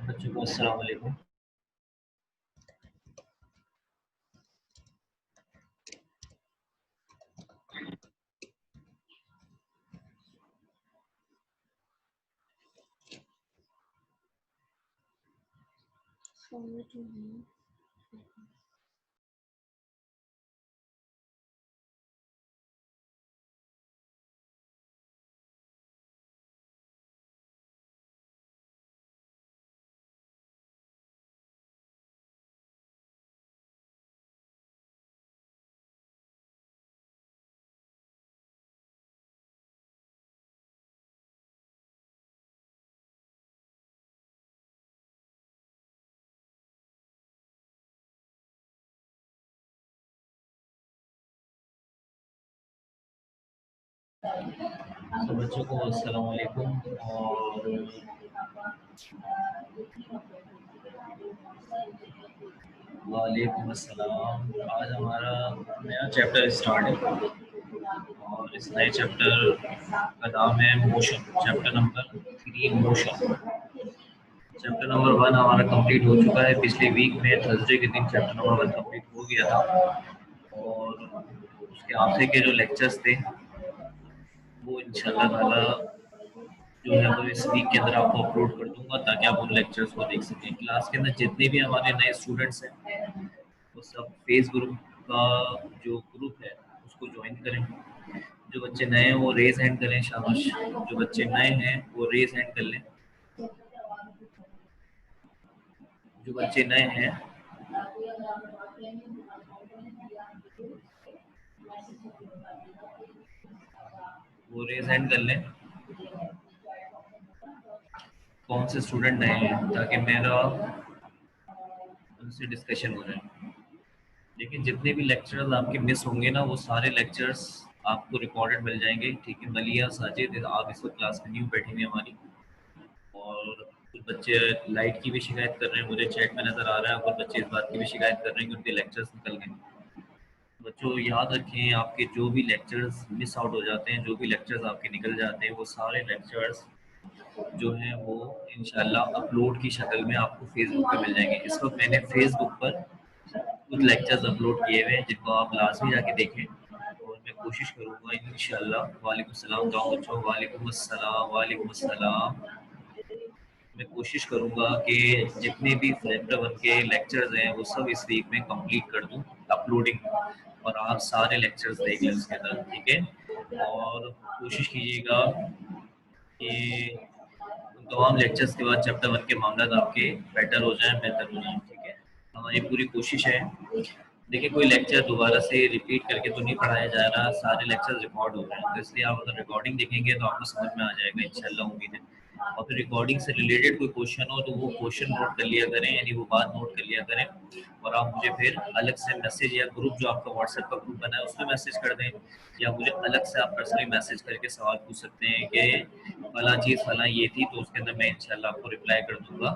बच्चों को अस्सलाम वालेकुम। तो बच्चों को अस्सलाम वालेकुम और वालेकुम अस्सलाम। आज हमारा नया चैप्टर स्टार्ट है और इस नए चैप्टर का नाम है motion. Chapter number 3 motion. Chapter number 1 हमारा कंप्लीट हो चुका है। पिछले वीक में थर्सडे के दिन चैप्टर नंबर 1 कंप्लीट हो गया था और उसके आखिर के जो लेक्चर्स थे वो इंशाल्लाह ताला जो है वो इस वीक के अंदर आपको अपलोड कर दूंगा ताकि आप उन लेक्चर्स को देख सकें। क्लास के अंदर जितने भी हमारे नए स्टूडेंट्स हैं वो सब फेस ग्रुप का जो ग्रुप है उसको ज्वाइन करें। जो बच्चे नए हैं वो रेज हैंड करें, शाबाश। जो बच्चे नए हैं वो रेज हैंड कर लें। जो बच्चे नए हैं वो रेज हैंड कर लें। कौन से स्टूडेंट नए हैं ताकि मेरा उनसे डिस्कशन हो जाए। लेकिन जितने भी लेक्चर्स आपके मिस होंगे ना वो सारे लेक्चर्स आपको रिकॉर्डेड मिल जाएंगे। ठीक है, मलिया साजिद आप इस वक्त क्लास में न्यू बैठी हुई हमारी और कुछ बच्चे लाइट की भी शिकायत कर रहे हैं, मुझे चैट में नज़र आ रहा है। और कुछ बच्चे इस बात की भी शिकायत कर रहे हैं कि उनके लेक्चर्स निकल गए। बच्चों याद रखें, आपके जो भी लेक्चर्स मिस आउट हो जाते हैं, जो भी लेक्चर्स आपके निकल जाते हैं, वो सारे लेक्चर्स जो हैं वो इंशाल्लाह अपलोड की शक्ल में आपको फेसबुक पे मिल जाएंगे। इस वक्त मैंने फेसबुक पर कुछ लेक्चर्स अपलोड किए हुए हैं जिनको आप लाजमी जाके देखें और मैं कोशिश करूँगा इंशाल्लाह। वालेकुम सलाम गाँव बच्चों, वालेकुम अस्सलाम, वालेकुम अस्सलाम। मैं कोशिश करूँगा कि जितने भी चैप्टर 1 के लेक्चर्स हैं वो सब इस वीक में कंप्लीट कर दूँ अपलोडिंग, और आप सारे लेक्चर्स देख लें उसके अंदर। ठीक है, और कोशिश कीजिएगा कि उन तमाम लेक्चर्स के बाद चैप्टर 1 के मामला आपके बेटर हो जाएं, बेहतर हो जाएं। ठीक है, हमारी पूरी कोशिश है। देखिए, कोई लेक्चर दोबारा से रिपीट करके तो नहीं पढ़ाया जा रहा, सारे लेक्चर रिकॉर्ड हो रहे हैं, तो इसलिए आप अगर रिकॉर्डिंग देखेंगे तो आपको समझ में आ जाएगा इंशाल्लाह, उम्मीद है। और फिर रिकॉर्डिंग से रिलेटेड कोई क्वेश्चन हो तो वो क्वेश्चन नोट कर लिया करें, यानी वो बात नोट कर लिया करें और आप मुझे फिर अलग से मैसेज या ग्रुप जो आपका व्हाट्सएप का ग्रुप बना है उसमें मैसेज कर दें, या मुझे अलग से आप पर्सनली मैसेज करके सवाल पूछ सकते हैं कि फला चीज़ फला ये थी, तो उसके अंदर मैं इंशाल्लाह आपको रिप्लाई कर दूंगा।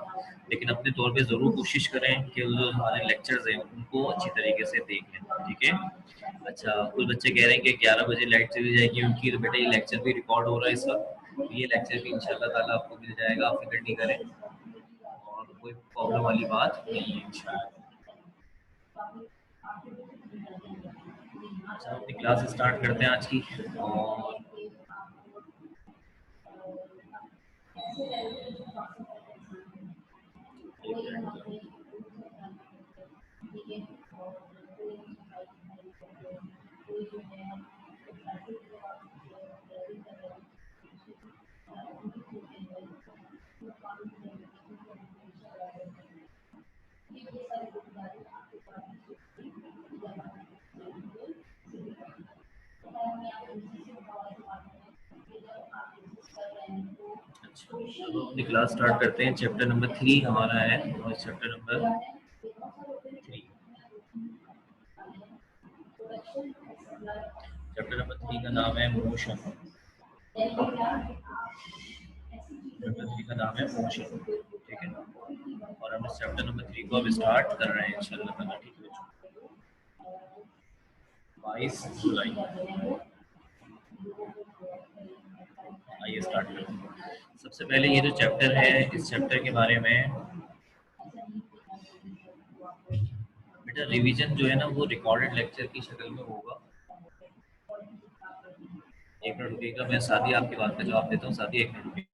लेकिन अपने तौर पे ज़रूर कोशिश करें कि जो हमारे लेक्चर्स हैं उनको अच्छी तरीके से देख लें। ठीक है, अच्छा। कुछ बच्चे कह रहे हैं कि 11 बजे लाइट चली जाएगी उनकी, तो बेटा ये लेक्चर भी रिकॉर्ड हो रहा है इस वक्त, ये लेक्चर भी इंशाल्लाह ताला आपको मिल जाएगा, आप फिक्र नहीं करें और कोई प्रॉब्लम वाली बात नहीं है इंशाल्लाह। अच्छा, अपनी क्लास स्टार्ट करते हैं आज की। और अच्छा, चलो अपनी क्लास स्टार्ट करते हैं। चैप्टर नंबर 3 हमारा है और चैप्टर नंबर 3, चैप्टर नंबर 3 का नाम है मोशन। चैप्टर 3 का नाम है मोशन। ठीक है, और हम इस चैप्टर नंबर 3 को अब स्टार्ट कर रहे हैं इंशाल्लाह ताला। ठीक है, 22 जुलाई। आइए स्टार्ट करते हैं। सबसे पहले ये जो चैप्टर है, इस चैप्टर के बारे में बेटा रिवीजन जो है ना वो रिकॉर्डेड लेक्चर की शक्ल में होगा। एक मिनट रुकिएगा, मैं साथ ही आपकी बात का जवाब देता हूँ। साथ ही एक मिनट रुकिए।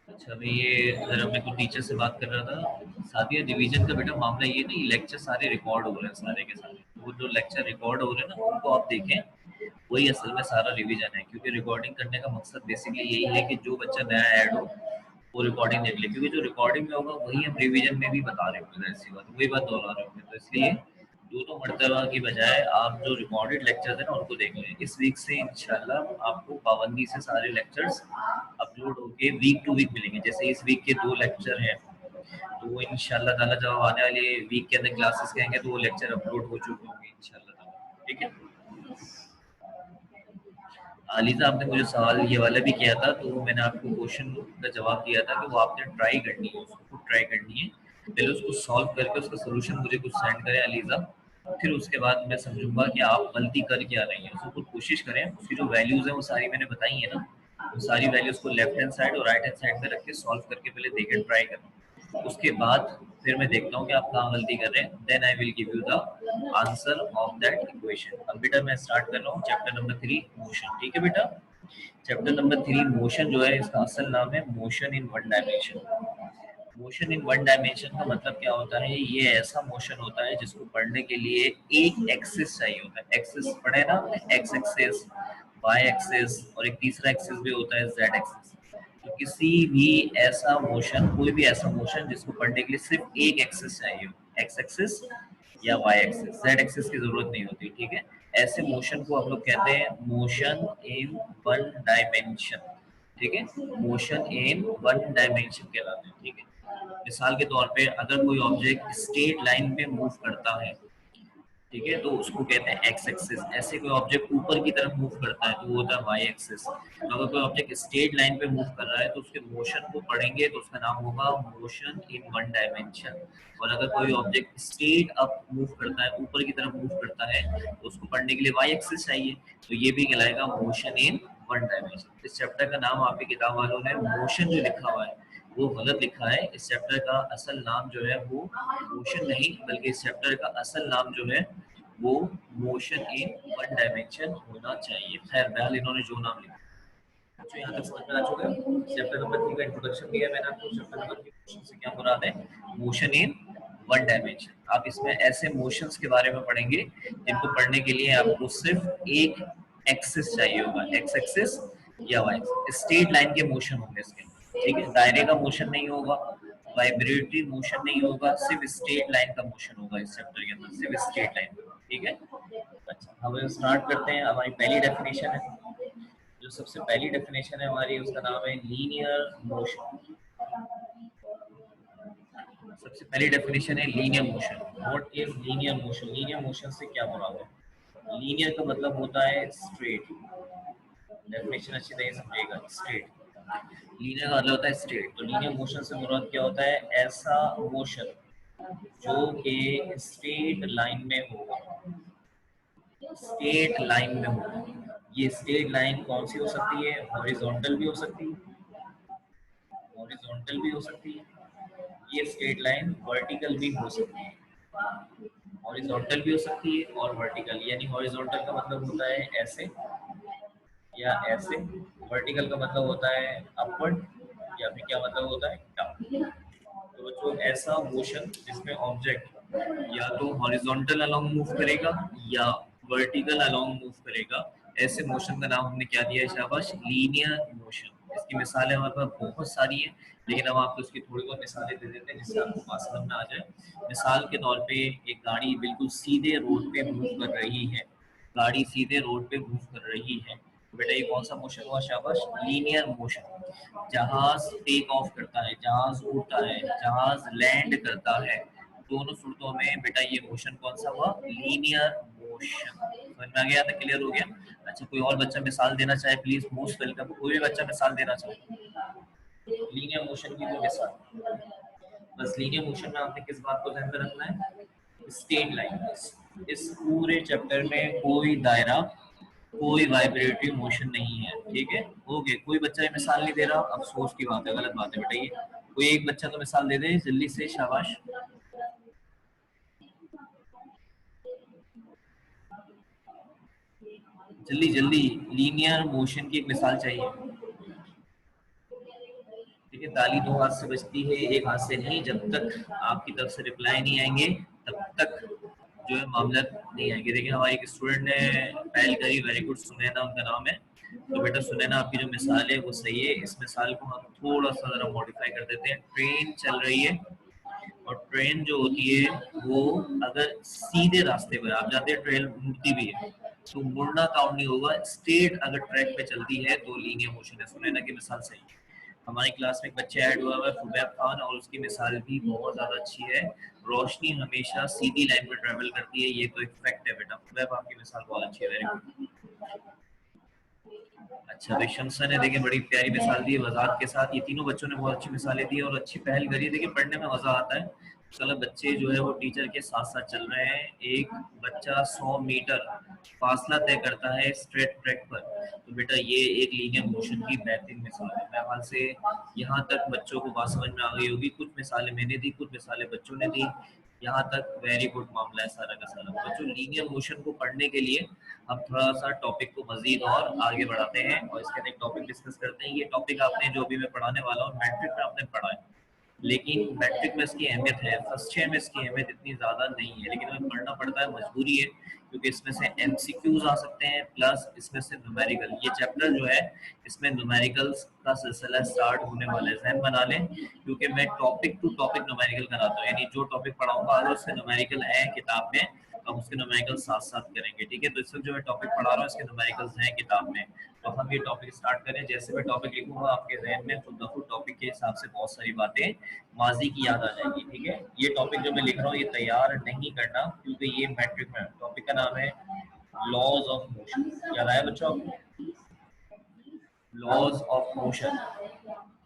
अच्छा, मैं ये जरा मैं कुछ टीचर से बात कर रहा था। साथिया रिवीजन का बेटा मामला ये नहीं, लेक्चर सारे रिकॉर्ड हो रहे हैं सारे के सारे। वो जो लेक्चर रिकॉर्ड हो रहे हैं ना उनको आप देखें, वही असल में सारा रिवीजन है। क्योंकि रिकॉर्डिंग करने का मकसद बेसिकली यही है कि जो बच्चा नया ऐड हो वो रिकॉर्डिंग देख ले। क्योंकि जो रिकॉर्डिंग में होगा वही हम रिवीजन में भी बता रहे होंगे, ऐसी बात वही बात दोहरा रहे होंगे। तो इसलिए दोनों मरतबा की बजाय आप जो रिकॉर्डेड लेक्चर्स हैं ना उनको देख लें। इस वीक से इंशाल्लाह आपको पाबंदी से सारे लेक्चर्स अपलोड होके वीक टू वीक मिलेंगे। जैसे इस वीक के 2 लेक्चर हैं, तो वो इंशाल्लाह ताला जब आने वाले वीक के अंदर क्लासेस के आएंगे तो वो लेक्चर अपलोड हो चुके होंगे इंशाल्लाह ताला। ठीक है। अलीजा, आपने मुझे सवाल ये वाला भी किया था, तो मैंने आपको क्वेश्चन का जवाब दिया था कि वो आपने ट्राई करनी है, उसको ट्राई करनी है। पहले उसको सॉल्व करके उसका सोल्यूशन मुझे कुछ सेंड करें अलीजा, फिर उसके बाद मैं समझूंगा कि आप गलती कर क्या रही हैं। उसको कुछ कोशिश करें, उसकी जो वैल्यूज हैं वो सारी मैंने बताई है ना, वो सारी वैल्यूज को लेफ्ट हैंड साइड और राइट हैंड साइड में रख के सॉल्व करके पहले देखें, ट्राई करें। उसके बाद फिर मैं देखता हूँ कि आप कहाँ गलती कर रहे हैं, then I will give you the answer of that equation. अब बेटा मैं स्टार्ट कर रहा हूँ चैप्टर नंबर 3 मोशन। ठीक है बेटा। चैप्टर नंबर 3 मोशन जो है, इसका असल नाम है motion in one dimension. Motion in one dimension का मतलब क्या होता है? ये ऐसा मोशन होता है जिसको पढ़ने के लिए एक एक्सिस चाहिए होता है। एक्सिस पढ़े ना आपने, एक्स एक्सिस, वाई एक्सिस और एक तीसरा एक्सिस भी होता है जेड एक्सिस। तो किसी भी ऐसा मोशन, कोई भी ऐसा मोशन जिसको पढ़ने के लिए सिर्फ एक एक्सिस चाहिए हो, एक्स एक्सिस या वाई एक्सिस, जेड एक्सिस की जरूरत नहीं होती। ठीक है। ऐसे मोशन को हम लोग कहते हैं मोशन इन वन डायमेंशन। ठीक है। मोशन इन वन डायमेंशन कहलाते हैं। ठीक है। मिसाल के तौर पे अगर कोई ऑब्जेक्ट स्ट्रेट लाइन पे मूव करता है, ठीक है, तो उसको कहते हैं एक्स एक्सिस। ऐसे कोई ऑब्जेक्ट ऊपर की तरफ मूव करता है तो वो होता है वाई एक्सिस। तो अगर कोई ऑब्जेक्ट स्ट्रेट लाइन पे मूव कर रहा है तो उसके मोशन को पढ़ेंगे तो उसका नाम होगा मोशन इन वन डायमेंशन। और अगर कोई ऑब्जेक्ट स्ट्रेट अप मूव करता है, ऊपर की तरफ मूव करता है, तो उसको पढ़ने के लिए वाई एक्सिस चाहिए, तो ये भी कहलाएगा मोशन इन वन डायमेंशन। इस चैप्टर का नाम आपकी किताब वालों ने मोशन जो लिखा हुआ है वो गलत लिखा है। इस चैप्टर का असल नाम जो है वो मोशन नहीं, बल्कि इस चैप्टर का असल नाम जो है वो मोशन इन वन डायमेंशन होना चाहिए। खैर बहरहाल इन्होंने जो नाम लिखा, तो यहाँ तक समझ में आ चुका है। चैप्टर नंबर 3 का इंट्रोडक्शन दिया मैंने आपको। चैप्टर नंबर 3 मोशन से क्या मुराद है? Motion in one dimension. आप इसमें ऐसे मोशंस के बारे में पढ़ेंगे जिनको पढ़ने के लिए आपको सिर्फ एक एक्सिस चाहिए होगा, एक्स एक्सिस या वाई एक्सिस। स्ट्रेट लाइन के मोशन होंगे इसके अंदर। ठीक है। दायरे का मोशन नहीं होगा, वाइब्रेटरी मोशन नहीं होगा, सिर्फ स्ट्रेट लाइन का मोशन होगा इस चैप्टर के अंदर, सिर्फ स्ट्रेट लाइन। ठीक है। अच्छा, अब स्टार्ट करते हैं। हमारी पहली डेफिनेशन है, जो सबसे पहली डेफिनेशन है हमारी, उसका नाम है लीनियर मोशन। सबसे पहली डेफिनेशन है linear motion. What is linear motion? Linear motion से क्या मुराद है? लीनियर का मतलब होता है स्ट्रेट। डेफिनेशन अच्छी तरह समझिएगा, स्ट्रेट। लीनियर का मतलब होता है स्ट्रेट। तो लीनियर मोशन से मुराद क्या होता है? ऐसा मोशन जो कि स्ट्रेट लाइन में होगा, स्ट्रेट लाइन में होगा। ये स्ट्रेट लाइन कौन सी हो सकती है? हॉरिजॉन्टल भी हो सकती है, हॉरिजॉन्टल भी हो सकती है। ये स्ट्रेट लाइन वर्टिकल भी हो सकती है। हॉरिजॉन्टल भी हो सकती है और वर्टिकल, यानी हॉरिजॉन्टल का मतलब होता है ऐसे या ऐसे, वर्टिकल का मतलब होता है अपवर्ड, या फिर क्या मतलब होता है डाउन। तो बच्चों ऐसा मोशन जिसमें ऑब्जेक्ट या तो हॉरिजॉन्टल अलोंग मूव करेगा या वर्टिकल अलोंग मूव करेगा, ऐसे मोशन का नाम हमने क्या दिया है शाबाश, लीनियर मोशन। इसकी मिसालें हमारे पास बहुत सारी हैं, लेकिन अब आपको उसकी थोड़ी बहुत मिसालें दे देते हैं जिससे आपको बात समझ में आ जाए। मिसाल के तौर पे एक गाड़ी बिल्कुल सीधे रोड पे मूव कर रही है, गाड़ी सीधे रोड पे मूव कर रही है, तो बेटा ये कौन सा मोशन हुआ शाबाश, लीनियर मोशन। जहाज टेक ऑफ करता है, जहाज उड़ता है, जहाज लैंड करता है, दोनों सूरतों में बेटा ये मोशन कौन सा हुआ, लीनियर मोशन। समझ में आ गया था, क्लियर हो गया। अच्छा कोई और बच्चा मिसाल देना चाहे प्लीज, मोस्ट वेलकम, कोई भी बच्चा मिसाल देना चाहे लीनियर मोशन की कोई मिसाल। बस लीनियर मोशन में आपने किस बात को ध्यान में रखना है, स्ट्रेट लाइन। इस पूरे चैप्टर में कोई दायरा, कोई वाइब्रेटरी मोशन नहीं है, ठीक है। ओके कोई बच्चा ये मिसाल नहीं दे रहा, अफसोस की बात है, गलत बात है बेटा ये। कोई एक बच्चा तो मिसाल दे दे जल्दी से, शाबाश। जल्दी जल्दी, लीनियर मोशन की एक मिसाल चाहिए। ठीक है, ताली दो हाथ से बजती है, एक हाथ से नहीं। जब तक आपकी तरफ से रिप्लाई नहीं आएंगे तब तक जो है मामला नहीं आएंगे। देखिए हमारे एक स्टूडेंट ने पहल करी, वेरी गुड, सुनैना उनका नाम है। तो बेटा सुनैना आपकी जो मिसाल है वो सही है, इस मिसाल को हम थोड़ा सा जरा मॉडिफाई कर देते हैं। ट्रेन चल रही है और ट्रेन जो होती है वो अगर सीधे रास्ते पर, आप जानते हैं ट्रेन मुड़ती भी है, तो मुड़ना काउंट नहीं होगा। स्ट्रेट अगर ट्रैक पे चलती है तो लीनियर मोशन है। सुनैना की मिसाल सही है। हमारी क्लास में एक बच्चे ऐड हुआ है फुबैब खान, और उसकी मिसाल भी बहुत ज्यादा अच्छी है। रोशनी हमेशा सीधी लाइन में ट्रेवल करती है, ये तो एक फैक्ट है बेटा। फुबैब आपकी मिसाल बहुत अच्छी है, वेरी गुड। अच्छा तो शमसा ने देखिए बड़ी प्यारी मिसाल दी है वजाहत के साथ। ये तीनों बच्चों ने बहुत अच्छी मिसालें दी और अच्छी पहल करी है। देखिए पढ़ने में मजा आता है। चलो बच्चे जो है वो टीचर के साथ साथ चल रहे हैं। एक बच्चा 100 मीटर फासला तय करता है स्ट्रेट ट्रैक पर, तो बेटा ये एक लीनियर मोशन की बेहतरीन मिसाल है। मेरे ख्याल से यहाँ तक बच्चों को बात समझ में आ गई होगी। कुछ मिसालें मैंने दी, कुछ मिसालें बच्चों ने दी, यहाँ तक वेरी गुड मामला है सारा का सारा। बच्चों लीनियर मोशन को पढ़ने के लिए हम थोड़ा सा टॉपिक को मजीद और आगे बढ़ाते हैं और इसके एक टॉपिक डिस्कस करते हैं। ये टॉपिक आपने जो भी मैं पढ़ाने वाला हूँ मैट्रिक में आपने पढ़ा है, लेकिन मैट्रिक में इसकी अहमियत है, फर्स्ट ईयर में इसकी अहमियत इतनी ज़्यादा नहीं है, लेकिन हमें पढ़ना पड़ता है, मजबूरी है, क्योंकि इसमें से एमसीक्यूज आ सकते हैं प्लस इसमें से न्यूमेरिकल। ये चैप्टर जो है इसमें न्यूमेरिकल्स का सिलसिला स्टार्ट होने वाला है, जहन बना लें, क्योंकि मैं टॉपिक टू टॉपिक न्यूमेरिकल कराता हूँ। यानी जो टॉपिक पढ़ाऊंगा अगर उससे न्यूमेरिकल है किताब में, हम उसके न्यूमेरिकल साथ साथ करेंगे, ठीक है। तो इस वक्त जो मैं टॉपिक पढ़ा रहा हूँ इसके न्यूमेरिकल्स हैं किताब में, तो हम ये टॉपिक स्टार्ट करें। जैसे मैं टॉपिक लिखूंगा आपके जहन में खुद ब खुद टॉपिक के हिसाब से बहुत सारी बातें माजी की याद आ जाएगी, ठीक है। ये टॉपिक जो मैं लिख रहा हूँ ये तैयार नहीं करना, क्योंकि ये मैट्रिक में टॉपिक का नाम है लॉज ऑफ मोशन। याद आया बच्चों आपको, लॉज ऑफ मोशन,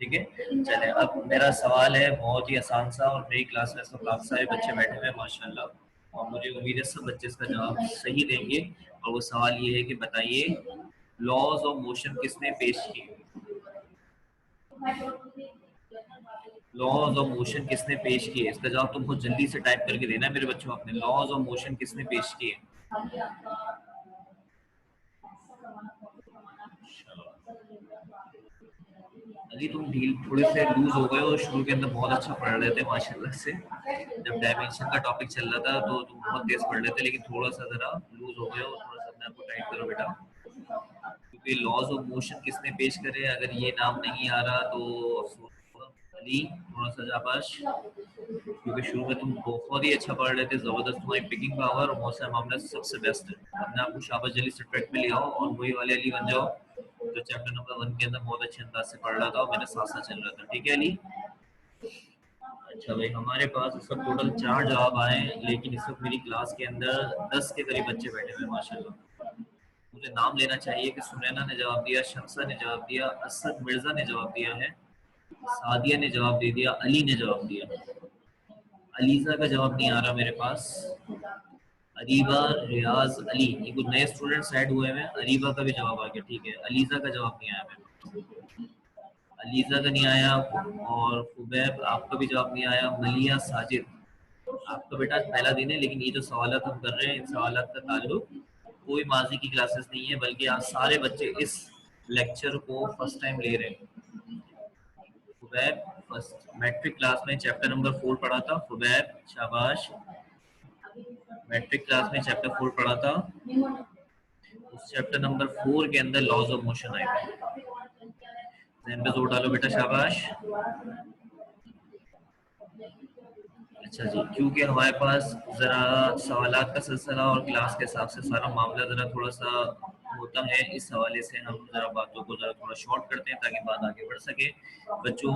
ठीक है। चले अब मेरा सवाल है बहुत ही आसान सा, और मेरी क्लास में सब काफी सारे बच्चे बैठे हुए हैं माशाल्लाह, और मुझे उम्मीद है सब बच्चे इसका जवाब सही देंगे। और वो सवाल ये है कि बताइए लॉज ऑफ मोशन किसने पेश किए, लॉज ऑफ मोशन किसने पेश किए। इसका जवाब तुम बहुत जल्दी से टाइप करके देना है मेरे बच्चों। अपने लॉज ऑफ मोशन किसने पेश किए। अभी तुम ढील थोड़े से लूज हो गए हो, शुरू के अंदर बहुत अच्छा पढ़ रहे थे माशाल्लाह से। जब डायमेंशन का टॉपिक चल रहा था तो तुम बहुत तेज पढ़ रहे थे, लेकिन थोड़ा सा जरा लूज हो गए हो, थोड़ा सा अपने आप को टाइट करो बेटा। क्योंकि लॉज ऑफ मोशन किसने पेश करे, अगर ये नाम नहीं आ रहा तो अफसोस होगा। अली थोड़ा सा जाबाश, क्योंकि शुरू में तुम बहुत ही अच्छा पढ़ रहे थे, जबरदस्त तुम्हारी पिकिंग पावर और बहुत सारे मामले सबसे बेस्ट है। अपने आपको शाबाश जल्दी से ट्रैक में ले आओ और वही वाले अली बन जाओ जो चैप्टर नंबर 1 के अंदर बहुत अच्छे अंदाज से पढ़ रहा था और मेरे साथ साथ चल रहा था, ठीक है अली। अच्छा भाई हमारे पास इस वक्त टोटल 4 जवाब आए हैं, लेकिन इस वक्त मेरी क्लास के अंदर 10 के करीब बच्चे बैठे हुए हैं माशाल्लाह। मुझे नाम लेना चाहिए कि सुनैना ने जवाब दिया, शमसा ने जवाब दिया, असद मिर्जा ने जवाब दिया है, सादिया ने जवाब दे दिया, अली ने जवाब दिया। अलीजा का जवाब नहीं आ रहा मेरे पास। अरीबा, रियाज, अली, ये कुछ नए स्टूडेंट्स ऐड हुए हैं। अरीबा का भी जवाब आ गया, ठीक है। अलीजा का जवाब नहीं आया मेरे पास, अलीजा का नहीं आया, और फुबैब आपका भी जवाब नहीं आया। मलिया, साजिद, आपका बेटा पहला दिन है, लेकिन ये जो सवाल हम कर रहे हैं इन सवाल का ताल्लुक कोई माजी की क्लासेस नहीं है, बल्कि आज सारे बच्चे इस लेक्चर को फर्स्ट टाइम ले रहे हैं। फुबैब फर्स्ट मैट्रिक क्लास में चैप्टर नंबर 4 पढ़ा था। फुबैब शाबाश, मैट्रिक क्लास में चैप्टर 4 पढ़ा था। उस चैप्टर नंबर 4 के अंदर लॉज ऑफ मोशन आए थे। जहन पे जोर डालो बेटा, शाबाश। अच्छा जी, क्योंकि हमारे पास जरा सवालात का सिलसिला और क्लास के हिसाब से सारा मामला जरा थोड़ा सा होता है, इस हवाले से हम जरा बातों को जरा थोड़ा शॉर्ट करते हैं ताकि बात आगे बढ़ सके। बच्चों,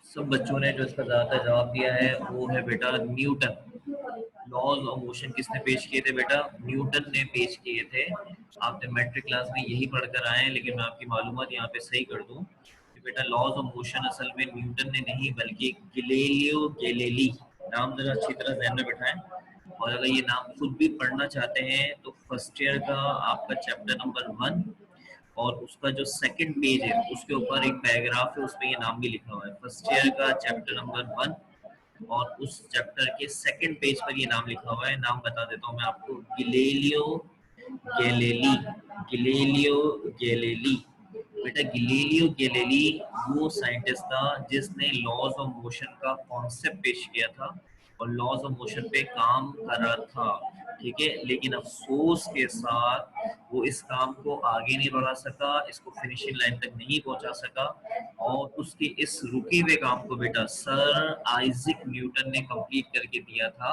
सब बच्चों ने जो इसका ज्यादातर जवाब दिया है वो है बेटा न्यूटन। लॉज ऑफ मोशन किसने पेश किए थे बेटा? न्यूटन ने पेश किए थे। आपने मैट्रिक क्लास में यही पढ़कर आए हैं, लेकिन मैं आपकी मालूमात यहाँ पे सही कर दूं कि बेटा लॉज ऑफ मोशन असल में न्यूटन ने नहीं बल्कि गैलीलियो गैलीली, नाम जरा अच्छी तरह ध्यान में बैठाएं। और अगर ये नाम खुद भी पढ़ना चाहते हैं तो फर्स्ट ईयर का आपका चैप्टर नंबर 1 और उसका जो सेकंड पेज है उसके ऊपर एक पैराग्राफ है, उसमें ये नाम भी लिखा हुआ है। फर्स्ट ईयर का चैप्टर नंबर 1 और उस चैप्टर के सेकंड पेज पर ये नाम लिखा हुआ है। नाम बता देता हूँ मैं आपको, गिलेलियो गैलीली। गिलेलियो गैलीली, बेटा गिलेलियो गैलीली वो साइंटिस्ट था जिसने लॉज ऑफ मोशन का कॉन्सेप्ट पेश किया था और लॉज ऑफ मोशन पे काम करा था, ठीक है। लेकिन अफसोस के साथ वो इस काम को आगे नहीं बढ़ा सका, इसको फिनिशिंग लाइन तक नहीं पहुंचा सका और उसके इस रुके हुए काम को बेटा सर आइजैक न्यूटन ने कंप्लीट करके दिया था।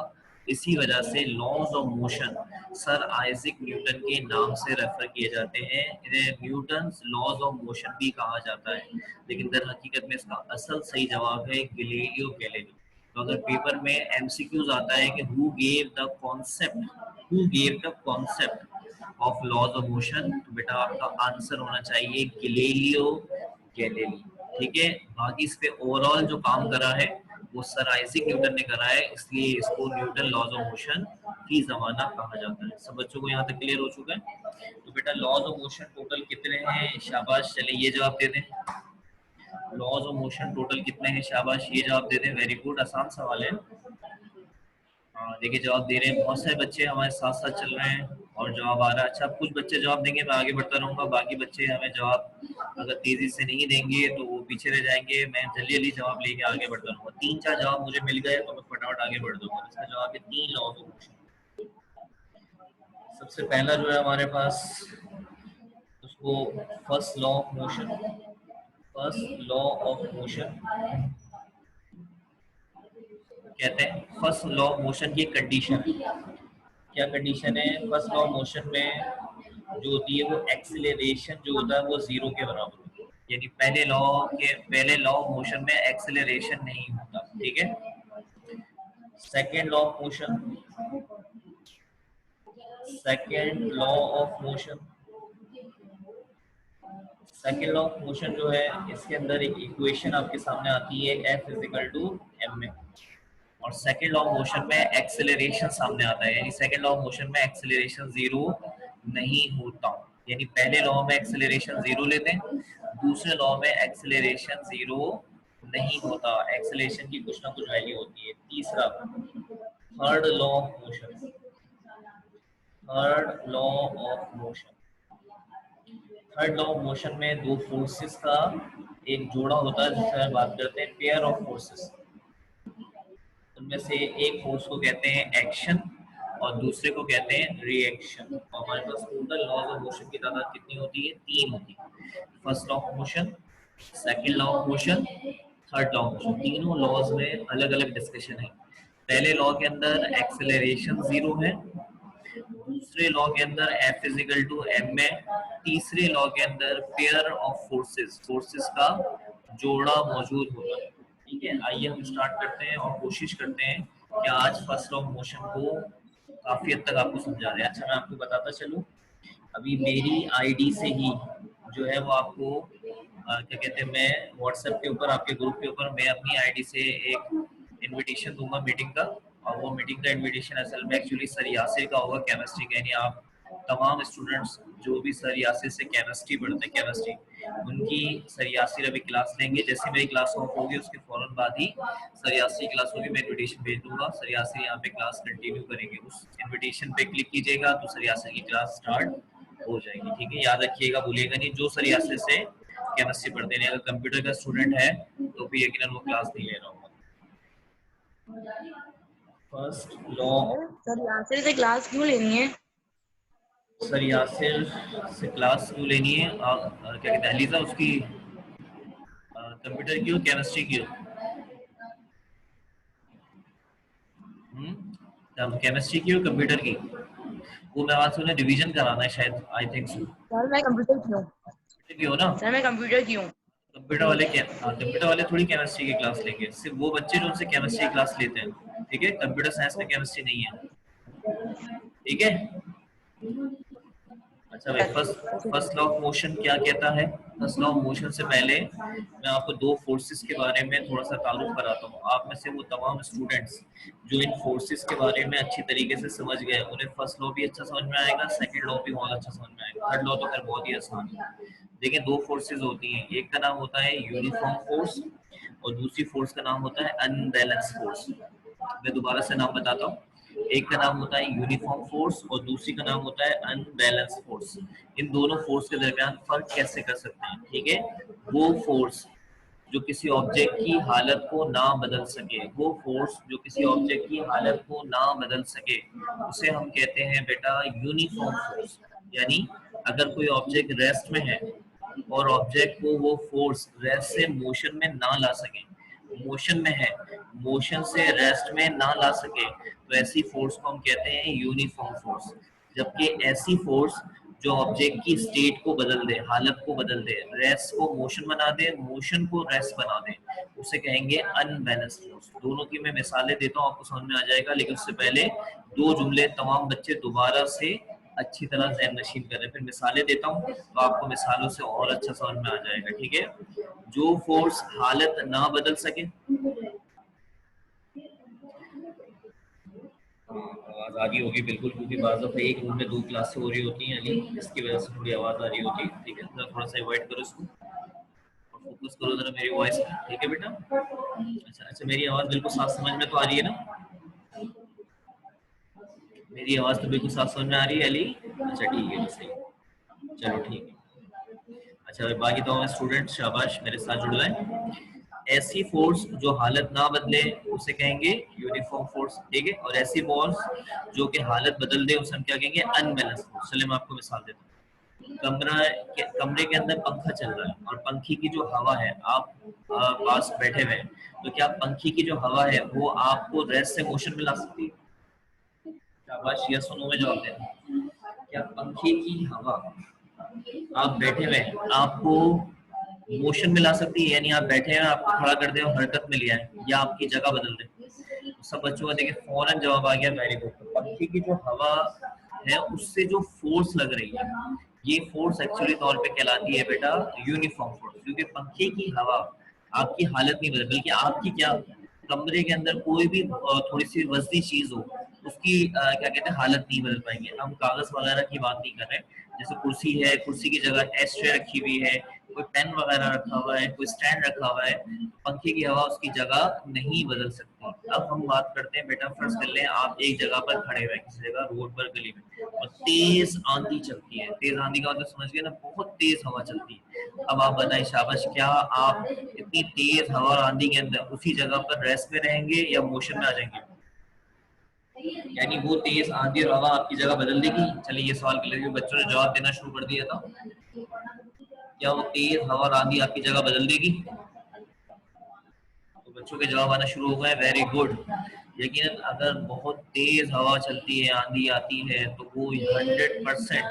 इसी वजह से laws of motion sir Isaac Newton के नाम से रेफर किए जाते हैं। इन्हें न्यूटन लॉज ऑफ मोशन भी कहा जाता है, लेकिन दर हकीकत में इसका असल सही जवाब है गैलीलियो गैलीली। तो अगर पेपर में एमसीक्यूज आता है कि who gave the concept of laws of motion, तो बेटा आपका आंसर होना चाहिए गैलीलियो गैलीली, ठीक है। बाकी इस पे ओवरऑल जो काम करा है वो सर आइजैक न्यूटन ने करा है, इसलिए इसको न्यूटन लॉज ऑफ मोशन की जमाना कहा जाता है। सब बच्चों को यहाँ तक क्लियर हो चुका है? तो बेटा लॉज ऑफ मोशन टोटल कितने हैं? शाबाश, चले ये जवाब दे दें। लॉज ऑफ मोशन टोटल कितने हैं? शाबाश, ये जवाब दे दें। वेरी गुड, आसान सवाल है। हाँ देखिए जवाब दे रहे हैं, बहुत सारे बच्चे हमारे साथ साथ चल रहे हैं और जवाब आ रहा है। अच्छा, कुछ बच्चे जवाब देंगे, मैं आगे बढ़ता रहूंगा। बाकी बच्चे हमें जवाब अगर तेजी से नहीं देंगे तो वो पीछे रह जाएंगे। मैं जल्दी जल्दी जवाब लेके आगे बढ़ता रहूंगा। 3-4 जवाब मुझे मिल गए तो मैं फटाफट आगे बढ़ दूंगा। इसका जवाब है 3 लॉ ऑफ मोशन। सबसे पहला जो है हमारे पास उसको first law of motion, first law of motion कहते हैं। फर्स्ट लॉ ऑफ मोशन की कंडीशन है, क्या कंडीशन है? फर्स्ट लॉ ऑफ मोशन में जो होती है वो एक्सीलरेशन जो होता है वो 0 के बराबर होता है। यानी पहले लॉ ऑफ मोशन में एक्सीलरेशन नहीं होता, ठीक है। Second law of motion, second law of motion, second law of motion जो है इसके अंदर एक इक्वेशन आपके सामने आती है F इजिकल टू एम में, और सेकेंड लॉ ऑफ मोशन में एक्सेलरेशन सामने आता है। यानी सेकेंड लॉ ऑफ मोशन में एक्सेलरेशन 0 नहीं होता। यानी पहले लॉ में एक्सेलरेशन 0 लेते हैं, दूसरे लॉ में एक्सेलरेशन 0 नहीं होता, एक्सेलरेशन की कुछ ना कुछ वैल्यू होती है। तीसरा third law of motion, third law of motion, third law of motion में दो फोर्सेस का एक जोड़ा होता है जिससे हम बात करते हैं पेयर ऑफ फोर्सेस। उनमें से एक फोर्स को कहते हैं एक्शन और दूसरे को कहते हैं रिएक्शन। और हमारे पास टोटल लॉज ऑफ मोशन की तादाद कितनी होती है? 3 होती है। First law of motion, second law of motion, third law of motion. तीनों लॉज में अलग अलग डिस्कशन है। पहले लॉ के अंदर एक्सेलरेशन 0 है, दूसरे लॉ के अंदर F इजिकल टू एम है, तीसरे लॉ के अंदर पेयर ऑफ फोर्सेस, फोर्सेस का जोड़ा मौजूद होता है। ठीक है, आइए हम स्टार्ट करते हैं और कोशिश करते हैं कि आज फर्स्ट लॉ ऑफ मोशन को काफी हद तक आपको समझा दें। अच्छा, मैं आपको बताता चलूं, अभी मेरी आईडी से ही जो है वो आपको क्या कहते हैं, मैं व्हाट्सएप के ऊपर आपके ग्रुप के ऊपर मैं अपनी आईडी से एक इनविटेशन दूंगा मीटिंग का। और वो मीटिंग का इनविटेशन असल में एक्चुअली सर यासिर का होगा, केमिस्ट्री का। यानी आप तमाम स्टूडेंट्स जो भी सर यासिर से केमिस्ट्री पढ़ते हैं, केमिस्ट्री, उनकी सर यासिर अभी क्लास लेंगे। जैसे मेरी क्लास ऑफ होगी उसके फौरन बाद ही सर यासिर की क्लास होगी, मैं इन्विटेशन भेज दूंगा, सर यासिर यहाँ पे क्लास कंटिन्यू करेंगे। उस इन्विटेशन पे क्लिक कीजिएगा तो सर यासिर की क्लास स्टार्ट हो जाएगी। ठीक है, याद रखिएगा, भूलिएगा नहीं, जो सर यासिर से केमिस्ट्री पढ़ते हैं। अगर कंप्यूटर का स्टूडेंट है तो भी यकीनन वो क्लास नहीं ले रहा होगा। फर्स्ट लॉ, सर यासिर से क्लास क्यों लेनी है? सर यासिर से क्लास क्यों लेनी है? क्या कहते हैं अलीजा, उसकी कंप्यूटर की हो केमिस्ट्री की हो? केमिस्ट्री की हो कंप्यूटर की? वो मैं वहां से उन्हें रिवीजन कराना है शायद, आई थिंक सो। सर मैं कंप्यूटर की हूँ। की हो ना? सर मैं कंप्यूटर की हूँ। कंप्यूटर वाले कंप्यूटर वाले थोड़ी केमिस्ट्री की क्लास लेंगे, सिर्फ वो बच्चे जो उनसे केमिस्ट्री की क्लास लेते हैं। ठीक है, कंप्यूटर साइंस में केमिस्ट्री नहीं है। ठीक है, अच्छा भाई, फर्स्ट लॉ ऑफ मोशन क्या कहता है? फर्स्ट लॉ ऑफ मोशन से पहले मैं आपको दो फोर्सेस के बारे में थोड़ा सा तारुफ कराता हूँ। आप में से वो तमाम स्टूडेंट्स जो इन फोर्सेस के बारे में अच्छी तरीके से समझ गए, उन्हें फर्स्ट लॉ भी अच्छा समझ में आएगा, सेकंड लॉ भी बहुत अच्छा समझ में आएगा, थर्ड लॉ तो खैर बहुत ही आसान है। देखिए, दो फोर्सेस होती हैं, एक का नाम होता है यूनिफॉर्म फोर्स और दूसरी फोर्स का नाम होता है अनबैलेंस फोर्स। मैं दोबारा से नाम बताता हूँ, एक का नाम होता है यूनिफॉर्म फोर्स और दूसरी का नाम होता है अनबैलेंस फोर्स। इन दोनों फोर्स के दरमियान फर्क कैसे कर सकते हैं? ठीक है, वो फोर्स जो किसी ऑब्जेक्ट की हालत को ना बदल सके, वो फोर्स जो किसी ऑब्जेक्ट की हालत को ना बदल सके, उसे हम कहते हैं बेटा यूनिफॉर्म फोर्स। यानी अगर कोई ऑब्जेक्ट रेस्ट में है और ऑब्जेक्ट को वो फोर्स रेस्ट से मोशन में ना ला सके, मोशन में है, मोशन से रेस्ट में ना ला सके, तो ऐसी फोर्स को हम कहते हैं यूनिफॉर्म फोर्स। जबकि ऐसी फोर्स जो ऑब्जेक्ट की स्टेट को बदल दे, हालत को बदल दे, रेस्ट को मोशन बना दे, मोशन को रेस्ट बना दे, उसे कहेंगे अनबैलेंस फोर्स। दोनों की मैं मिसालें देता हूँ, आपको समझ में आ जाएगा, लेकिन उससे पहले दो जुमले तमाम बच्चे दोबारा से अच्छी तरह ज़हन नशीन करें, फिर मिसालें देता हूँ तो आपको मिसालों से और अच्छा समझ में आ जाएगा। ठीक है, जो फोर्स हालत ना बदल सके, आवाज आ रही होगी बिल्कुल, क्योंकि बाज़ दफ़ा एक रूम में दो क्लासें हो रही होती हैं अली, इसकी वजह से थोड़ी आवाज आ रही होती है। ठीक है, थोड़ा सा अवॉइड करो इसको और फोकस करो जरा मेरी वॉइस पे। ठीक है बेटा, अच्छा अच्छा, मेरी आवाज बिल्कुल साफ समझ में तो आ रही है ना? मेरी आवाज तो बिल्कुल साफ समझ में आ रही है अली? अच्छा ठीक है, सही, चलो ठीक है। अच्छा, बाकी तो स्टूडेंट शाबाश, मेरे साथ जुड़ गए। ऐसी फोर्स जो हालत ना बदले उसे कहेंगे यूनिफॉर्म फोर्स। ठीक है, और ऐसी फोर्स जो कि हालत बदल दे उसे हम क्या कहेंगे? Unbalance force. चलिए मैं आपको मिसाल देता हूँ। कमरे के अंदर पंखा चल रहा है और पंखे की जो हवा है, आप पास बैठे हुए हैं, तो क्या पंखे की जो हवा है वो आपको रेस्ट से मोशन में ला सकती है? शाबाश, यस और नो में जवाब देना। क्या पंखे की हवा, आप बैठे हुए हैं, आपको मोशन में ला सकती है? यानी आप बैठे हैं, आपको खड़ा कर दे और हरकत में लिया है, या आपकी जगह बदल दे? सब बच्चों का देखिए फौरन जवाब आ गया, वेरी गुड। पंखे की जो हवा है उससे जो फोर्स लग रही है, ये फोर्स एक्चुअली तौर पे कहलाती है बेटा यूनिफॉर्म फोर्स। क्योंकि पंखे की हवा आपकी हालत नहीं बदल, बल्कि आपकी क्या, कमरे के अंदर कोई भी थोड़ी सी वजनी चीज हो, उसकी क्या कहते हैं हालत नहीं बदल पाएंगे। हम कागज वगैरह की बात नहीं कर रहे, जैसे कुर्सी है, कुर्सी की जगह एस्ट्रे रखी हुई है, कोई पेन वगैरह रखा हुआ है, कोई स्टैंड रखा हुआ है, पंखे की हवा उसकी जगह नहीं बदल सकती। अब हम बात करते हैं बेटा, फर्ज कर लें आप एक जगह पर खड़े हुए, किसी जगह रोड पर, गली में, और तेज आंधी चलती है। तेज आंधी का मतलब समझ गए ना, बहुत तेज हवा चलती है। अब आप बताएं शाबाश, क्या आप इतनी तेज हवा और आंधी के अंदर उसी जगह पर रेस्ट में रहेंगे या मोशन में आ जाएंगे? यानी वो तेज आंधी और हवा आपकी जगह बदल देगी? चलिए ये सवाल के लिए बच्चों ने जवाब देना शुरू कर दिया था। क्या वो तेज हवा और आंधी आपकी जगह बदल देगी? तो बच्चों के जवाब आना शुरू हो गए, वेरी गुड। यकीनन अगर बहुत तेज हवा चलती है, आंधी आती है, तो वो 100%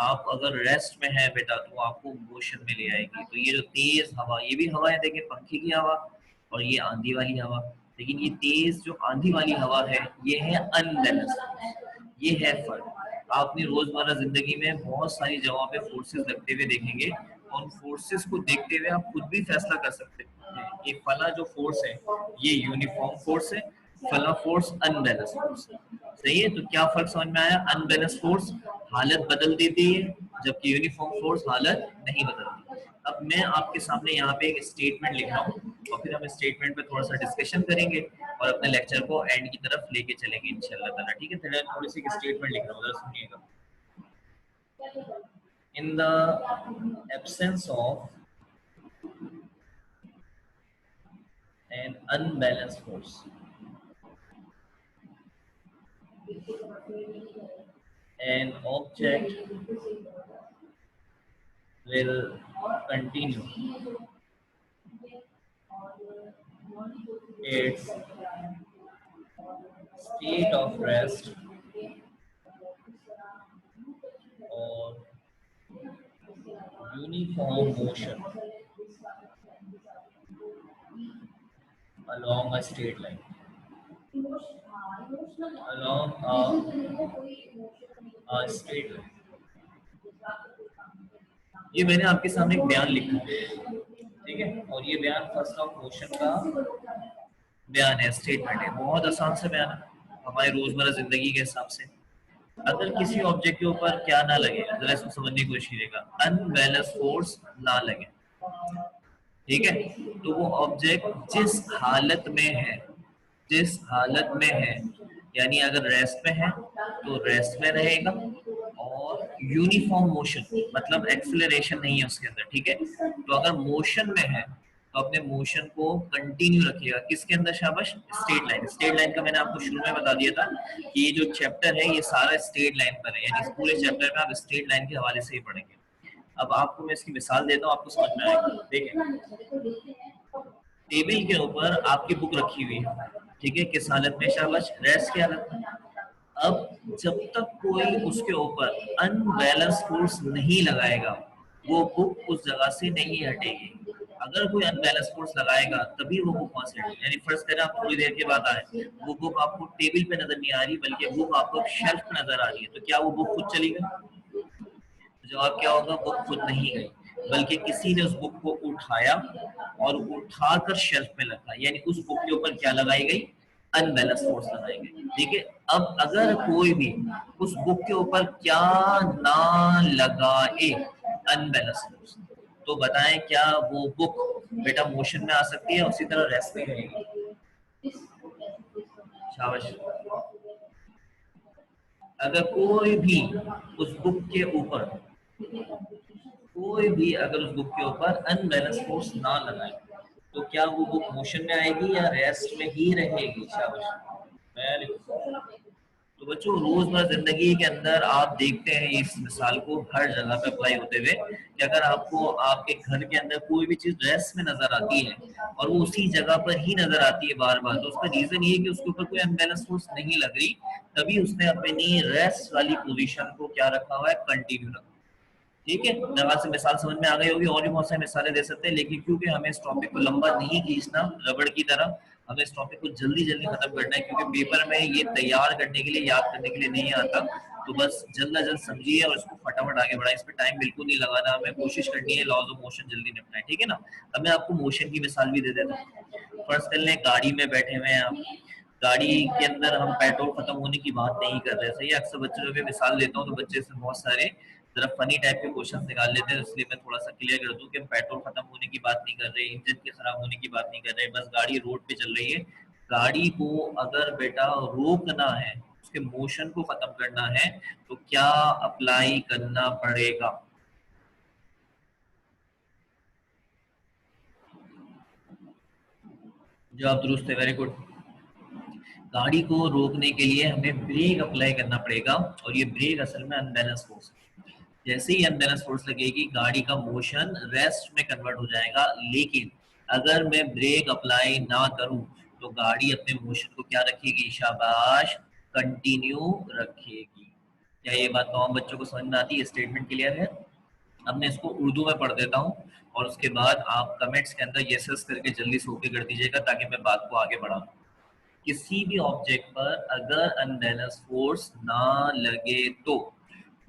आप अगर रेस्ट में है बेटा तो आपको मोशन में ले आएगी। तो ये जो तेज हवा, ये भी हवा है, देखिए पंखे की हवा, और ये आंधी वाली हवा। लेकिन ये तेज जो आंधी वाली हवा है, ये है अनबैलेंस, ये है फर्क। आप अपनी रोजमर्रा जिंदगी में बहुत सारी जगहों पे फोर्सेस लगते हुए देखेंगे, और उन फोर्सेस को देखते हुए आप खुद भी फैसला कर सकते हैं कि फला जो फोर्स है ये यूनिफॉर्म फोर्स है, फला फोर्स अनबैलेंस फोर्स। सही है, तो क्या फर्क समझ में आया? अनबैलेंस फोर्स हालत बदल देती है, जबकि यूनिफॉर्म फोर्स हालत नहीं बदलती। अब मैं आपके सामने यहाँ पे एक स्टेटमेंट लिख रहा हूँ और फिर हम स्टेटमेंट पे थोड़ा सा डिस्कशन करेंगे और अपने लेक्चर को एंड की तरफ लेके चलेंगे इंशाल्लाह ताला। ठीक है, थोड़ी सी स्टेटमेंट लिख रहा हूँ, जरा सुनिएगा। In the absence of an unbalanced force, an object will continue its state of rest or uniform motion along a straight line. Along a straight line. ये मैंने आपके सामने एक बयान लिखा है, ठीक है, और ये बयान फर्स्ट ऑफ मोशन का बयान है, स्टेटमेंट है, बहुत आसान से बयान है हमारे रोजमर्रा जिंदगी के हिसाब से। अगर किसी ऑब्जेक्ट के ऊपर क्या ना लगे, जरा इसको समझने की कोशिश कीजिएगा, अनबैलेंस फोर्स ना लगे, ठीक है, तो वो ऑब्जेक्ट जिस हालत में है, जिस हालत में है, यानी अगर रेस्ट में है तो रेस्ट में रहेगा, और यूनिफॉर्म मोशन मतलब एक्सेलरेशन नहीं है उसके अंदर, ठीक है, तो अगर मोशन में है तो अपने मोशन को कंटिन्यू रखिएगा। किसके अंदर? शाबाश, स्ट्रेट लाइन। स्ट्रेट लाइन का मैंने आपको शुरू में बता दिया था कि ये जो चैप्टर है ये सारा स्ट्रेट लाइन पर है, यानी इस पूरे चैप्टर में आप स्ट्रेट लाइन के हवाले से ही पढ़ेंगे। अब आपको मैं इसकी मिसाल देता हूँ, आपको समझ में आएगा। देखिए, टेबल के ऊपर आपकी बुक रखी हुई है, ठीक है, किस हालत में? शाबाश, रेस्ट की हालत में। अब जब तक कोई उसके ऊपर अनबैलेंस फोर्स नहीं लगाएगा वो बुक उस जगह से नहीं हटेगी। अगर कोई अनबैलेंस फोर्स लगाएगा तभी वो बुक वहां से हटेगी। यानी फर्स्ट करें आप थोड़ी देर के बाद आए, वो बुक आपको टेबल पे नजर नहीं आ रही बल्कि बुक आपको शेल्फ पे नजर आ रही है, तो क्या वो बुक खुद चली गई? जवाब क्या होगा? बुक खुद नहीं गई, बल्कि किसी ने उस बुक को उठाया और उठाकर शेल्फ में रखा, यानी उस बुक के ऊपर क्या लगाई गई? अनबैलेंस फोर्स लगाई गई। ठीक है, अब अगर कोई भी उस बुक के ऊपर क्या ना लगाए अनबैलेंस फोर्स, तो बताएं क्या वो बुक बेटा मोशन में आ सकती है, उसी तरह रेस्ट में रहेगी? शाबाश। अगर कोई भी उस बुक के ऊपर अनबैलेंस फोर्स ना लगाए तो क्या वो बुक मोशन में आएगी या रेस्ट में ही रहेगी? शाबाश। तो बच्चों, रोजमर्रा जिंदगी के अंदर आप देखते हैं इस मिसाल को हर जगह पे अप्लाई होते हुए कि अगर आपको आपके घर के अंदर कोई भी चीज रेस्ट में नजर आती है और वो उसी जगह पर ही नजर आती है बार बार, तो उसका रीजन ये है कि उसके ऊपर कोई अनबैलेंस फोर्स नहीं लग रही, तभी उसने अपनी रेस्ट वाली पोजीशन को क्या रखा हुआ है? कंटिन्यू रखा। ठीक है, मेरे से मिसाल समझ में आ गई होगी, और भी बहुत सारी मिसालें दे सकते हैं, लेकिन क्योंकि हमें इस टॉपिक को लंबा नहीं खींचना रबड़ की तरह, हमें इस टॉपिक को जल्दी जल्दी खत्म करना है, क्योंकि पेपर में ये तैयार करने के लिए, याद करने के लिए नहीं आता, तो बस जल्द अज जल्द समझिए और इसको फटाफट आगे बढ़ाए। इस पर टाइम बिल्कुल नहीं लगाना, हमें कोशिश करनी है लॉज ऑफ मोशन जल्दी निपटाएं, ठीक है ना। अब मैं आपको मोशन की मिसाल भी दे देता हूँ। फर्स्ट कर लें, गाड़ी में बैठे हुए हैं आप, गाड़ी के अंदर हम पेट्रोल खत्म होने की बात नहीं कर रहे। सही है, अक्सर बच्चों को मिसाल देता हूँ तो बच्चे से बहुत सारे जरा फनी टाइप के क्वेश्चन निकाल लेते हैं, इसलिए मैं थोड़ा सा क्लियर कर दूं कि हम पेट्रोल खत्म होने की बात नहीं कर रहे, इंजन के खराब होने की बात नहीं कर रहे, बस गाड़ी रोड पे चल रही है। गाड़ी को अगर बेटा रोकना है, उसके मोशन को खत्म करना है, तो क्या अप्लाई करना पड़ेगा? जवाब दुरुस्त है, वेरी गुड। गाड़ी को रोकने के लिए हमें ब्रेक अप्लाई करना पड़ेगा, और ये ब्रेक असल में अनबैलेंस फोर्स है। जैसे ही अनबैलेंस फोर्स लगेगी गाड़ी का मोशन रेस्ट में कन्वर्ट हो जाएगा, लेकिन अगर मैं ब्रेक अप्लाई ना करूं तो गाड़ी अपने मोशन को क्या रखेगी? शाबाश, कंटिन्यू रखेगी। क्या ये बात तमाम बच्चों को समझ में आती है? स्टेटमेंट क्लियर है? अब मैं इसको उर्दू में पढ़ देता हूँ और उसके बाद आप कमेंट्स के अंदर यस करके जल्दी से ओके कर दीजिएगा ताकि मैं बात को आगे बढ़ाऊं। किसी भी ऑब्जेक्ट पर अगर अनबैलेंस फोर्स ना लगे तो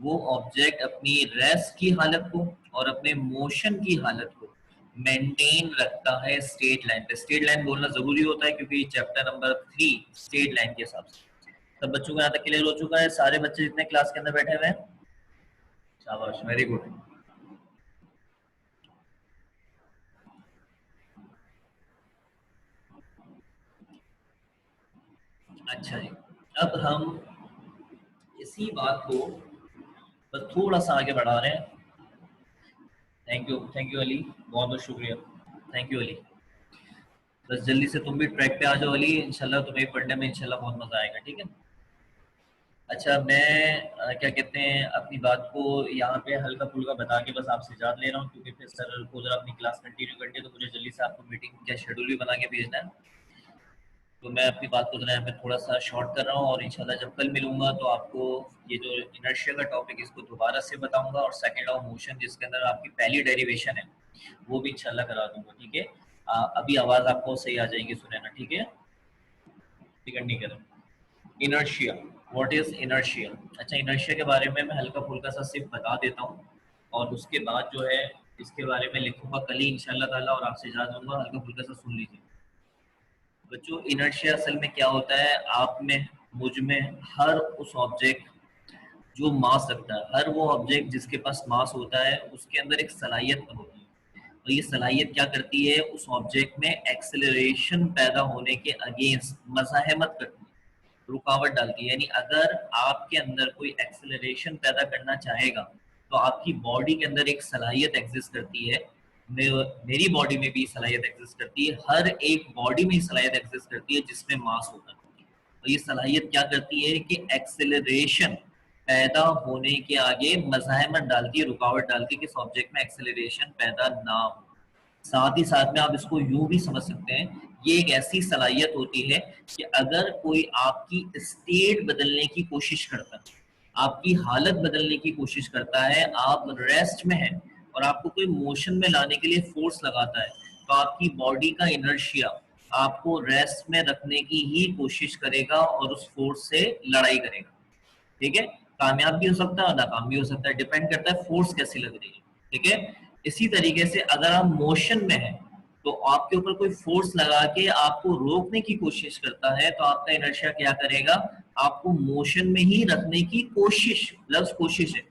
वो ऑब्जेक्ट अपनी रेस्ट की हालत को और अपने मोशन की हालत को मेंटेन रखता है स्टेट लाइन पे। स्टेट लाइन बोलना जरूरी होता है क्योंकि चैप्टर नंबर 3 स्टेट लाइन के हिसाब से। सब बच्चों को यहाँ तक क्लियर हो चुका है? सारे बच्चे जितने क्लास के अंदर बैठे हुए हैं, शाबाश, वेरी गुड। अच्छा जी, अब हम इसी बात को बस थोड़ा सा आगे बढ़ा रहे हैं। थैंक यू अली, बहुत बहुत शुक्रिया, थैंक यू अली। बस जल्दी से तुम भी ट्रैक पे आ जाओ अली, इंशाल्लाह तुम्हें पढ़ने में इंशाल्लाह बहुत मजा आएगा, ठीक है? अच्छा, मैं क्या कहते हैं, अपनी बात को यहाँ पे हल्का फुल्का बता के बस आपसे इजाज़त ले रहा हूँ, क्योंकि फिर सर को जरा अपनी क्लास कंटिन्यू करनी है, तो मुझे जल्दी से आपको मीटिंग का शेड्यूल भी बना के भेजना है। तो मैं अपनी बात को जरा यहाँ पे थोड़ा सा शॉर्ट कर रहा हूँ, और इंशाल्लाह जब कल मिलूंगा तो आपको ये जो इनर्शिया का टॉपिक इसको दोबारा से बताऊंगा, और सेकेंड ऑफ मोशन जिसके अंदर आपकी पहली डेरिवेशन है वो भी इंशाल्लाह करा दूंगा, ठीक है? अभी आवाज़ आपको सही आ जाएगी, सुने ना, ठीक है? टिकट नहीं करें। Inertia, what is inertia? अच्छा, इनर्शिया के बारे में मैं हल्का फुल्का सा सिर्फ बता देता हूँ, और उसके बाद जो है इसके बारे में लिखूंगा कल ही इंशाल्लाह ताला, और आपसे इजाज़त दूंगा, हल्का फुल्का सा सुन लीजिए। बच्चों, इनर्शिया असल में क्या होता है, आप में, मुझ में, हर उस ऑब्जेक्ट जो मास रखता है, हर वो ऑब्जेक्ट जिसके पास मास होता है उसके अंदर एक सलाहियत होती है, और ये सलाहियत क्या करती है, उस ऑब्जेक्ट में एक्सेलरेशन पैदा होने के अगेंस्ट मज़ाहमत करती है, रुकावट डालती है। यानी अगर आपके अंदर कोई एक्सेलरेशन पैदा करना चाहेगा तो आपकी बॉडी के अंदर एक सलाहियत एग्जिस्ट करती है, मेरी बॉडी में भी सलाहियत एग्जिस्ट करती है, हर एक बॉडी में सलाहियत एग्जिस्ट करती है जिसमें मास होता है। तो ये सलाहियत क्या करती है कि एक्सेलरेशन पैदा होने के आगे मज़ाहमत डालती है, रुकावट डालती है कि इस ऑब्जेक्ट में एक्सेलरेशन पैदा ना हो। साथ ही साथ में आप इसको यूं भी समझ सकते हैं, ये एक ऐसी सलाहियत होती है कि अगर कोई आपकी स्टेट बदलने की कोशिश करता है, आपकी हालत बदलने की कोशिश करता है, आप रेस्ट में हैं और आपको कोई मोशन में लाने के लिए फोर्स लगाता है, तो आपकी बॉडी का इनर्शिया आपको रेस्ट में रखने की ही कोशिश करेगा और उस फोर्स से लड़ाई करेगा, ठीक है? कामयाब भी हो सकता है, नाकाम भी हो सकता है, डिपेंड करता है फोर्स कैसी लग रही है, ठीक है? इसी तरीके से अगर आप मोशन में हैं तो आपके ऊपर कोई फोर्स लगा के आपको रोकने की कोशिश करता है, तो आपका इनर्शिया क्या करेगा, आपको मोशन में ही रखने की कोशिश, लफ्ज कोशिश है,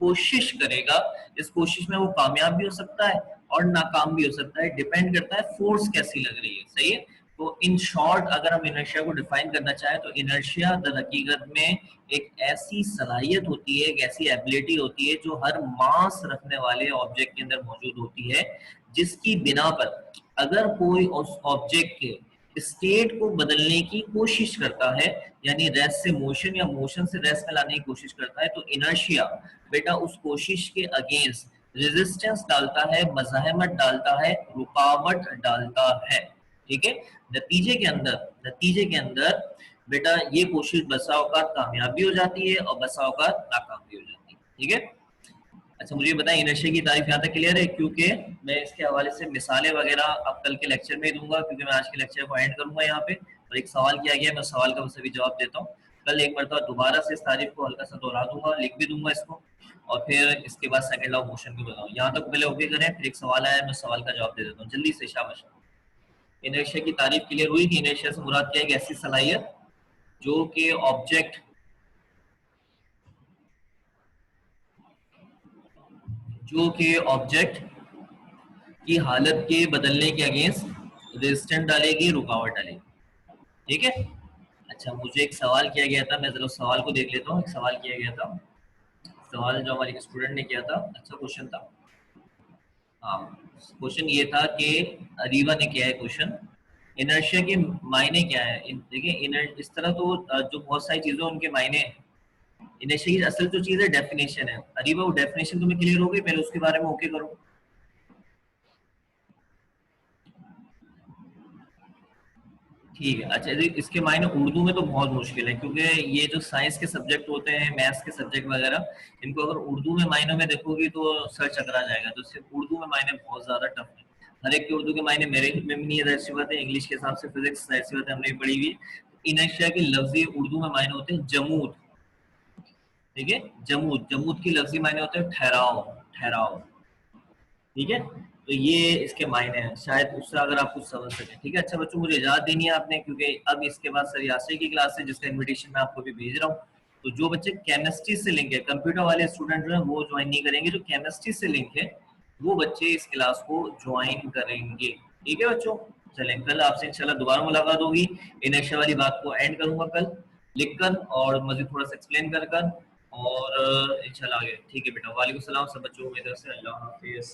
कोशिश करेगा। इस कोशिश में वो कामयाब भी हो सकता है और नाकाम भी हो सकता है, डिपेंड करता है फोर्स कैसी लग रही है, सही है? तो इन शॉर्ट अगर हम इनर्शिया को डिफाइन करना चाहें तो इनर्शिया दर हकीकत में एक ऐसी सलाहियत होती है, एक ऐसी एबिलिटी होती है जो हर मास रखने वाले ऑब्जेक्ट के अंदर मौजूद होती है, जिसकी बिना पर अगर कोई उस ऑब्जेक्ट के स्टेट को बदलने की कोशिश करता है, यानी रेस्ट से मोशन या मोशन से रेस्ट में लाने की कोशिश करता है, तो इनर्शिया बेटा उस कोशिश के अगेंस्ट रेजिस्टेंस डालता है, मज़ाहमत डालता है, रुकावट डालता है, ठीक है? नतीजे के अंदर बेटा ये कोशिश बसा औकात कामयाब भी हो जाती है और बसा औकात नाकाम भी हो जाती है, ठीक है? अच्छा, मुझे बताएं इनर्शिया की तारीफ यहाँ तक क्लियर है? क्योंकि मैं इसके हवाले से मिसालें वगैरह अब कल के लेक्चर में ही दूंगा, क्योंकि मैं आज के लेक्चर को एंड करूंगा यहाँ पे, और एक सवाल किया गया, मैं सवाल का बस अभी जवाब देता हूँ। कल एक मरतबा दोबारा से इस तारीफ को हल्का सा दोहरा दूंगा, लिख भी दूंगा इसको, और फिर इसके बाद सेकंड लॉ ऑफ मोशन भी बताऊँ। यहाँ तक पहले ओके करें, फिर एक सवाल आया, मैं सवाल का जवाब दे देता हूँ जल्दी से, शाबाश। इनर्शिया की तारीफ क्लियर हुई कि इनर्शिया से मुराद क्या है, एक ऐसी सलाहियत जो कि ऑब्जेक्ट की हालत के बदलने के अगेंस्ट रेजिस्टेंस डालेगी, रुकावट डालेगी, ठीक है? अच्छा, मुझे एक सवाल किया गया था, मैं जरा सवाल को देख लेता हूँ। एक सवाल किया गया था, सवाल जो हमारे स्टूडेंट ने किया था, अच्छा क्वेश्चन था। हाँ, क्वेश्चन ये था कि रीवा ने किया है क्वेश्चन, इनर्शिया के मायने क्या है? देखिए, इस तरह तो जो बहुत सारी चीजें उनके मायने हैं। इनर्शिया की असल जो चीज है डेफिनेशन है। अरीबा, वो डेफिनेशन तुम्हें क्लियर हो गई? पहले उसके बारे में ओके करो। ठीक है, अच्छा इसके मायने उर्दू में तो बहुत मुश्किल है, क्योंकि ये जो साइंस के सब्जेक्ट होते हैं, मैथ्स के सब्जेक्ट वगैरह, इनको अगर उर्दू में मायनों में देखोगी तो सर चकरा जाएगा। तो सिर्फ उर्दू में मायने बहुत ज्यादा टफ है, हर एक के उर्दू के मायने मेरे में भी नहीं है, ऐसी बात है। इंग्लिश के हिसाब से फिजिक्स, ऐसी बात है, हमने भी पढ़ी हुई है। इनर्शिया के लफ्जी उर्दू में मायने होते हैं जमूद, ठीक है? जमूद, जमूद की लफ्जी मायने होते हैं ठहराव, ठहराव, ठीक है? तो ये इसके मायने हैं, शायद उससे अगर आप कुछ समझ सकें। ठीक है, अच्छा बच्चों मुझे इजाजत देनी है आपने, क्योंकि अब इसके बाद सर यासरी की क्लास है जिसका इनविटेशन मैं आपको भी भेज रहा हूँ। तो जो बच्चे केमिस्ट्री से लिंक है, कंप्यूटर वाले स्टूडेंट जो है वो ज्वाइन नहीं करेंगे, जो केमिस्ट्री से लिंक है वो बच्चे इस क्लास को ज्वाइन करेंगे। ठीक है बच्चों, चलें कल आपसे इंशाल्लाह दोबारा मुलाकात होगी। इन एक्शन वाली बात को एंड करूंगा कल लिखकर और मजीद थोड़ा सा एक्सप्लेन कर कर, और इंशाल्लाह आगे। ठीक है बेटा, वालेकुम सलाम सब बच्चों को मेरी तरफ से, अल्लाह हाफिज।